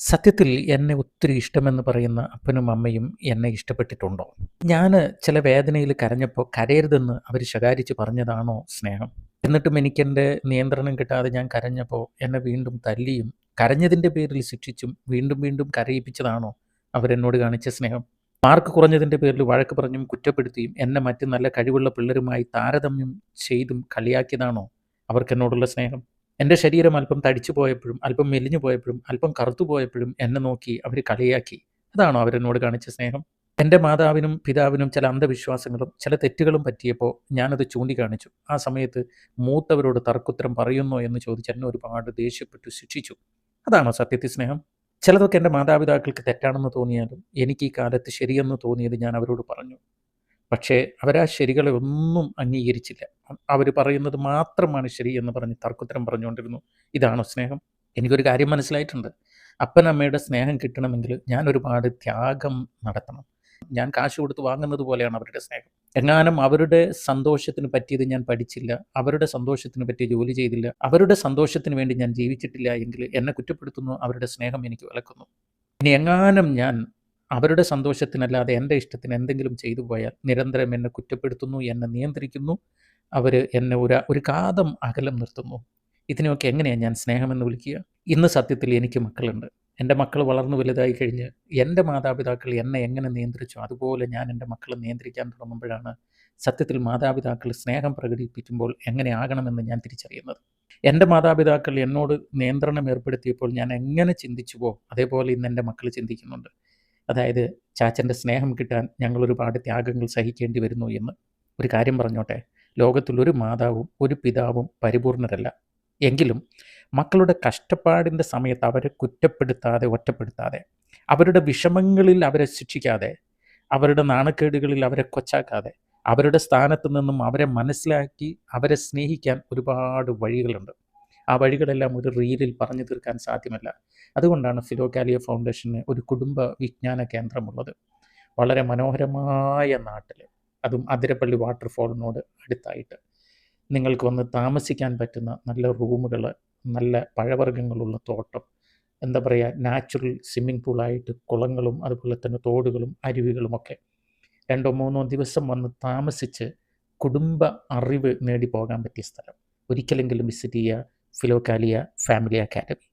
സത്യത്തിൽ എന്നെ ഒത്തിരി ഇഷ്ടമെന്ന് പറയുന്ന അപ്പനും അമ്മയും എന്നെ ഇഷ്ടപ്പെട്ടിട്ടുണ്ടോ? ഞാന് ചില വേദനയിൽ കരഞ്ഞപ്പോൾ കരയരുതെന്ന് അവർ ശകാരിച്ച് പറഞ്ഞതാണോ സ്നേഹം? എന്നിട്ടും എനിക്കെൻ്റെ നിയന്ത്രണം കിട്ടാതെ ഞാൻ കരഞ്ഞപ്പോൾ എന്നെ വീണ്ടും തല്ലിയും കരഞ്ഞതിൻ്റെ പേരിൽ ശിക്ഷിച്ചും വീണ്ടും വീണ്ടും കരയിപ്പിച്ചതാണോ അവരെന്നോട് കാണിച്ച സ്നേഹം? മാർക്ക് കുറഞ്ഞതിൻ്റെ പേരിൽ വഴക്ക് പറഞ്ഞും കുറ്റപ്പെടുത്തിയും എന്നെ മറ്റ് നല്ല കഴിവുള്ള പിള്ളേരുമായി താരതമ്യം ചെയ്തും കളിയാക്കിയതാണോ അവർക്കെന്നോടുള്ള സ്നേഹം? എൻ്റെ ശരീരം അല്പം തടിച്ചു പോയപ്പോഴും, അല്പം മെലിഞ്ഞു പോയപ്പോഴും, അല്പം കറുത്തു പോയപ്പോഴും എന്നെ നോക്കി അവർ കളിയാക്കി. അതാണോ അവരെന്നോട് കാണിച്ച സ്നേഹം? എൻ്റെ മാതാവിനും പിതാവിനും ചില അന്ധവിശ്വാസങ്ങളും ചില തെറ്റുകളും പറ്റിയപ്പോൾ ഞാനത് ചൂണ്ടിക്കാണിച്ചു. ആ സമയത്ത് മൂത്തവരോട് തർക്കുത്തരം പറയുന്നോ എന്ന് ചോദിച്ച് എന്നെ ഒരുപാട് ദേഷ്യപ്പെട്ടു ശിക്ഷിച്ചു. അതാണോ സത്യത്തിൽ സ്നേഹം? ചിലതൊക്കെ എൻ്റെ മാതാപിതാക്കൾക്ക് തെറ്റാണെന്ന് തോന്നിയാലും എനിക്ക് ഈ കാലത്ത് ശരിയെന്ന് തോന്നിയത് ഞാൻ അവരോട് പറഞ്ഞു. പക്ഷേ അവരാ ശരികളെ ഒന്നും അംഗീകരിച്ചില്ല. അവര് പറയുന്നത് മാത്രമാണ് ശരി എന്ന് പറഞ്ഞ് തർക്കുത്തരം പറഞ്ഞുകൊണ്ടിരുന്നു. ഇതാണോ സ്നേഹം? എനിക്കൊരു കാര്യം മനസ്സിലായിട്ടുണ്ട്. അപ്പനമ്മയുടെ സ്നേഹം കിട്ടണമെങ്കിൽ ഞാൻ ഒരുപാട് ത്യാഗം നടത്തണം. ഞാൻ കാശ് കൊടുത്ത് വാങ്ങുന്നത് പോലെയാണ് അവരുടെ സ്നേഹം. എങ്ങാനും അവരുടെ സന്തോഷത്തിന് പറ്റിയത് ഞാൻ പഠിച്ചില്ല, അവരുടെ സന്തോഷത്തിന് പറ്റിയ ജോലി ചെയ്തില്ല, അവരുടെ സന്തോഷത്തിന് വേണ്ടി ഞാൻ ജീവിച്ചിട്ടില്ല എങ്കിൽ എന്നെ കുറ്റപ്പെടുത്തുന്നു, അവരുടെ സ്നേഹം എനിക്ക് വിലക്കുന്നു. ഇനി എങ്ങാനും ഞാൻ അവരുടെ സന്തോഷത്തിനല്ലാതെ എൻ്റെ ഇഷ്ടത്തിന് എന്തെങ്കിലും ചെയ്തു പോയാൽ നിരന്തരം എന്നെ കുറ്റപ്പെടുത്തുന്നു, എന്നെ നിയന്ത്രിക്കുന്നു, അവർ എന്നെ ഒരു കാതം അകലം നിർത്തുന്നു. ഇതിനെയൊക്കെ എങ്ങനെയാണ് ഞാൻ സ്നേഹമെന്ന് വിളിക്കുക? ഇന്ന് സത്യത്തിൽ എനിക്ക് മക്കളുണ്ട്. എൻ്റെ മക്കൾ വളർന്നു വലുതായി കഴിഞ്ഞ് എൻ്റെ മാതാപിതാക്കൾ എന്നെ എങ്ങനെ നിയന്ത്രിച്ചോ അതുപോലെ ഞാൻ എൻ്റെ മക്കളെ നിയന്ത്രിക്കാൻ തുടങ്ങുമ്പോഴാണ് സത്യത്തിൽ മാതാപിതാക്കൾ സ്നേഹം പ്രകടിപ്പിക്കുമ്പോൾ എങ്ങനെയാകണമെന്ന് ഞാൻ തിരിച്ചറിയുന്നത്. എൻ്റെ മാതാപിതാക്കൾ എന്നോട് നിയന്ത്രണം ഏർപ്പെടുത്തിയപ്പോൾ ഞാൻ എങ്ങനെ ചിന്തിച്ചുവോ അതേപോലെ ഇന്ന് എൻ്റെ മക്കൾ ചിന്തിക്കുന്നുണ്ട്. അതായത് ചാച്ചൻ്റെ സ്നേഹം കിട്ടാൻ ഞങ്ങൾ ഒരുപാട് ത്യാഗങ്ങൾ സഹിക്കേണ്ടി വരുന്നു എന്ന്. ഒരു കാര്യം പറഞ്ഞോട്ടെ, ലോകത്തിലൊരു മാതാവും ഒരു പിതാവും പരിപൂർണരല്ല. എങ്കിലും മക്കളുടെ കഷ്ടപ്പാടിൻ്റെ സമയത്ത് അവരെ കുറ്റപ്പെടുത്താതെ, ഒറ്റപ്പെടുത്താതെ, അവരുടെ വിഷമങ്ങളിൽ അവരെ ശിക്ഷിക്കാതെ, അവരുടെ നാണക്കേടുകളിൽ അവരെ കൊച്ചാക്കാതെ, അവരുടെ സ്ഥാനത്ത് നിന്നും അവരെ മനസ്സിലാക്കി അവരെ സ്നേഹിക്കാൻ ഒരുപാട് വഴികളുണ്ട്. ആ വഴികളെല്ലാം ഒരു റീലിൽ പറഞ്ഞു തീർക്കാൻ സാധ്യമല്ല. അതുകൊണ്ടാണ് ഫിലോകാലിയ ഫൗണ്ടേഷന് ഒരു കുടുംബ വിജ്ഞാന കേന്ദ്രമുള്ളത്. വളരെ മനോഹരമായ നാട്ടിൽ, അതും അതിരപ്പള്ളി വാട്ടർഫോളിനോട് അടുത്തായിട്ട് നിങ്ങൾക്ക് വന്ന് താമസിക്കാൻ പറ്റുന്ന നല്ല റൂമുകൾ, നല്ല പഴവർഗ്ഗങ്ങളുള്ള തോട്ടം, എന്താ പറയുക, നാച്ചുറൽ സ്വിമ്മിംഗ് പൂളായിട്ട് കുളങ്ങളും അതുപോലെ തന്നെ തോടുകളും അരുവികളുമൊക്കെ. 2 3 ദിവസം വന്ന് താമസിച്ച് കുടുംബ അറിവ് നേടി പോകാൻ പറ്റിയ സ്ഥലം. ഒരിക്കലെങ്കിലും വിസിറ്റ് ചെയ്യുക ഫിലോകാലിയ ഫാമിലി അക്കാഡമി.